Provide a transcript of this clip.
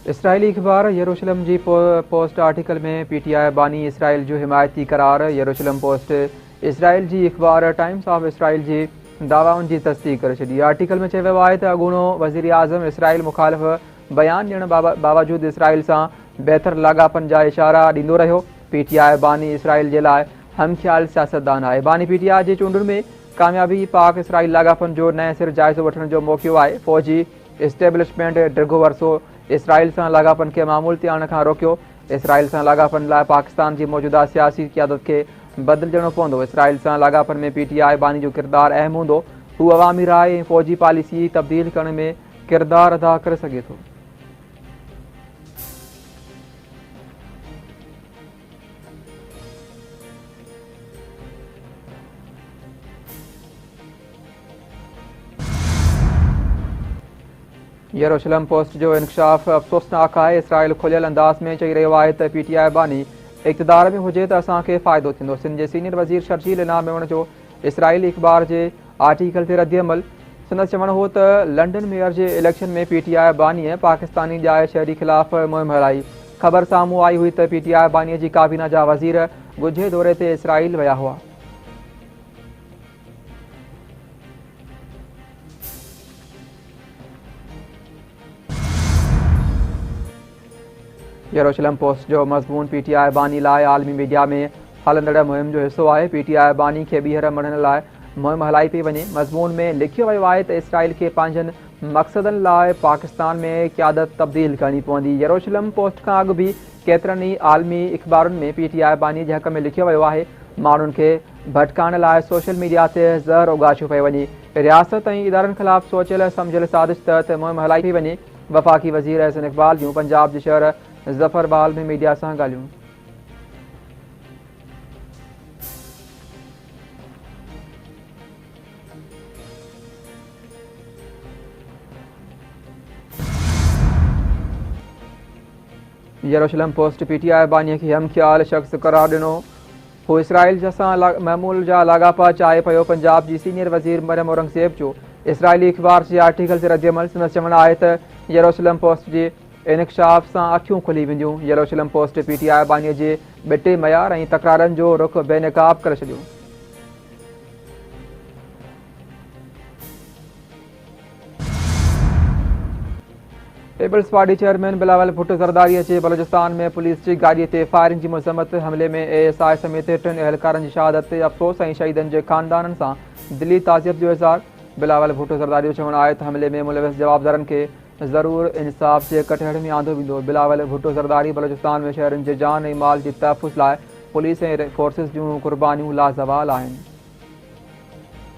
Israeli अख़बार यरूशलम जी post article में PTI बानी इसराइल जो हिमायती करार। यरूशलम पोस्ट इसराइल जी अख़बार टाइम्स ऑफ इसराइल जी दावाउनि जी तस्दीक करे छॾी। आर्टिकल में चयो वियो आहे त अॻूणो वज़ीर आज़म इसराइल मुखालिफ़ बयान ॾियण बावजूदि इसराइल सां बहितर लाॻापन जा इशारा ॾींदो रहियो। पीटीआई बानी इसराइल जे लाइ हमख़्याल सियासतदान आहे। बानी पीटीआई जी चूंडुनि में कामयाबी पाक इसराइल लाॻापन जो नए सिर जाइज़ो वठण जो मौक़ो आहे। फ़ौजी इस्टेब्लिशमेंट डिघो वरसो इसराइल सां लाॻापन खे मामूल ते आणण खां रोकियो। इसराइल सां लाॻापन लाइ पाकिस्तान जी मौजूदा सियासी क़ियादत खे बदिलजणो पवंदो। इसराइल सां लाॻापन में पीटीआई बानी जो किरदारु अहम हूंदो। हू अवामी राय ऐं फ़ौजी पॉलिसी तब्दील करण में किरदारु अदा करे सघे थो। यरूशलम पोस्ट जो इंकशाफ अफ़सोसनाक आहे। इसराइल खुलियल अंदाज़ में चई रहियो आहे त पीटीआई बानी इक़्तिदार में हुजे त असांखे फ़ाइदो थींदो। सिंध जे सीनियर वज़ीर शर्जील इनाम मेवण जो इसराइली अख़बार जे आर्टिकल ते रद्दअमल। संदसि चवणु हो त लंडन मेयर जे इलेक्शन में पीटीआई बानीअ पाकिस्तानी ॼाए शहरी ख़िलाफ़ मुहिम हलाई। ख़बर साम्हूं आई हुई त पीटीआई बानीअ जी काबीना जा वज़ीर ॻुझे दौरे ते इसराइल विया हुआ। यरूशलम पोस्ट जो मज़मून पीटीआई बानी लाइ आलमी मीडिया में हलंदड़ मुहिम जो हिसो आहे। पीटीआई बानी खे ॿीहर मढ़ण लाइ मुहिम हलाई पई वञे। मज़मून में लिखियो वियो आहे त इसराइल खे पंहिंजनि मक़सदनि लाइ पाकिस्तान में क़ियादत तब्दील करणी पवंदी। यरूशलम पोस्ट खां अॻु बि केतिरनि ई आलमी अख़बारुनि में पीटीआई बानी जे हक़ में लिखियो वियो आहे। माण्हुनि खे भटकाइण लाइ सोशल मीडिया ते ज़हर उगाचियो पियो वञे। रियासत ऐं इदारनि ख़िलाफ़ सोचियल सम्झियल साज़िश तहत मुहिम हलाई पई वञे। वफ़ाक़ी वज़ीर अहसन इक़बाल जूं पंजाब जे शहर ज़फ़रबाल में मीडिया सां ॻाल्हियूं। यरूशलम पोस्ट पीटीआई बानीअ खे हमख़्याल शख़्स करार ॾिनो। हू इसराइल सां महमूल जा लाॻापा चाहे पियो। पंजाब जी सीनियर वज़ीर मरियम औरंगज़ेब जो इसराइली अख़बार जे आर्टिकल ते रद्दअमल। संदसि चवणु आहे त यरूशलम पोस्ट जे इंकशाफ सां अखियूं खुली वेंदियूं। यरूशलम पोस्ट पीटीआई बानीअ जे ॿिटे मयार ऐं तकरारनि जो रुख बेनकाब करे छॾियो। Peoples party chairman Bilawal Bhutto ज़रदारीअ जे बलोचिस्तान में पुलिस जी गाॾीअ ते फायरिंग जी मज़म्मत। हमले में एएसआई समेत 3 एहलकारनि जी शहादत ते अफ़सोस ऐं शहीदनि जे ख़ानदाननि सां दिली ताज़ियत जो इज़हार। बिलावल भुट्टो ज़रदारी जो चवणु आहे त हमले में मुलविस जवाबदारनि खे ज़रूर इंसाफ़ जे कटहरे में आंदो वेंदो। बिलावल भुट्टो ज़रदारी बलोचिस्तान में शहरनि जे जान ऐं माल जी तहफ़ुज़ लाइ पुलिस ऐं फोर्सिस जूं क़ुर्बानियूं लाज़वाल आहिनि।